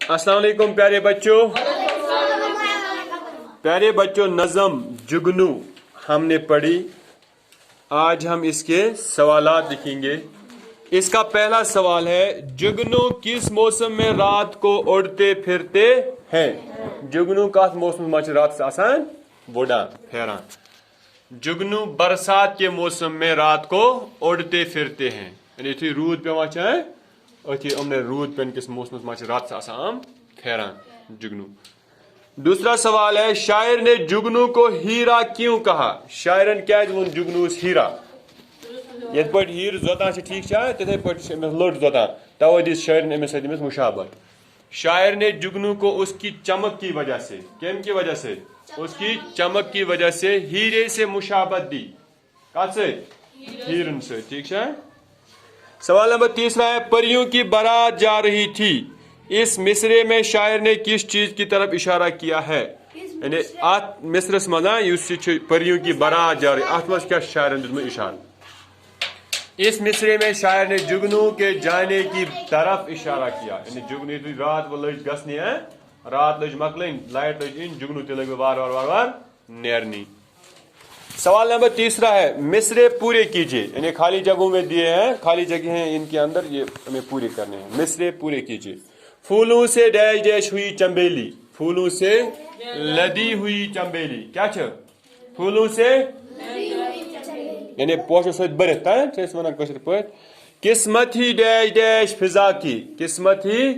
अस्सलाम वालेकुम प्यारे बच्चों। प्यारे बच्चों, नज़म जुगनू हमने पढ़ी। आज हम इसके सवालात लिखेंगे। इसका पहला सवाल है, जुगनू किस मौसम में रात को उड़ते फिरते हैं? जुगनू का मौसम में रात से आसान बोड़ा फेरा। जुगनू बरसात के मौसम में रात को उड़ते फिरते हैं। यानी थी रूद पे वहाँ अथी हमने रूद पेन किस मौसम में रात से आसान फेरा जुगनू। दूसरा सवाल है, शायर ने जुगनू को हीरा क्यों कहा? शायरन क्या जुगनू हीरा? यथ पे हीर जोता ठीक तथे पे लड़ जोता तवे दिस शायर ने अमिस मुशाबत। शायर ने जुगनू को उसकी चमक की वजह से, केम की वजह से, उसकी चमक की वजह से हीरे से मुशाबत दी। कत से? हीरन से। ठीक है। सवाल नंबर तीसरा है, परियों की बारात जा रही थी। इस मिसरे में शायर ने किस चीज की तरफ इशारा किया है? यानी आत मिसरस मना परियों की बारात जा रही, आत्मस क्या शायर ने इशारा? इस मिसरे में शायर ने जुगनू के जाने की तरफ इशारा किया। यानी जुगनू रात वो लज गसनी है, रात लज मकलन, लाइट लज इन, जुगनू ते लगे वार वार वार वार नेरनी। सवाल नंबर तीसरा है, मिसरे पूरे कीजिए। यानी खाली जगहों में दिए हैं, खाली जगह हैं इनके अंदर, ये हमें पूरे करने हैं। मिसरे पूरे कीजिए। फूलों से डैश डैश हुई चंबेली। फूलों से लदी हुई चंबेली। क्या छ? फूलों से यानी पोशो सहित बरत वन कशर पे। किस्मत ही डैश डैश फिजा की। किस्मत ही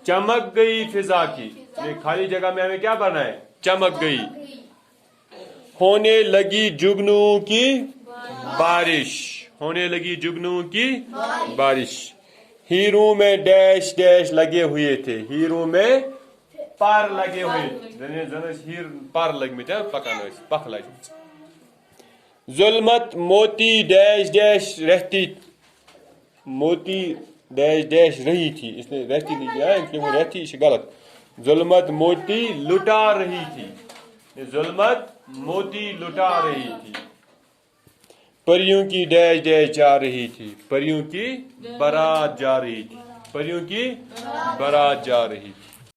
चमक गई फिजा की। खाली जगह में हमें क्या भरना है? चमक गई। होने लगी जुगनू की बारिश। होने लगी जुगनू की बारिश। हीरो में डैश डैश लगे हुए थे। हीरो में पार लगे हुए हीर पार लग पख लग। जुल्मत मोती डैश डैश रहती। मोती डैश डैश रही थी। इसने रहती नहीं किया है, इसलिए वो रहती इसे गलत। जुल्मत मोती लुटा रही थी। जुल्मत मोती लुटा रही थी। परियों की डैश डैश जा रही थी। परियों की बारात जा रही थी। परियों की बारात जा रही थी।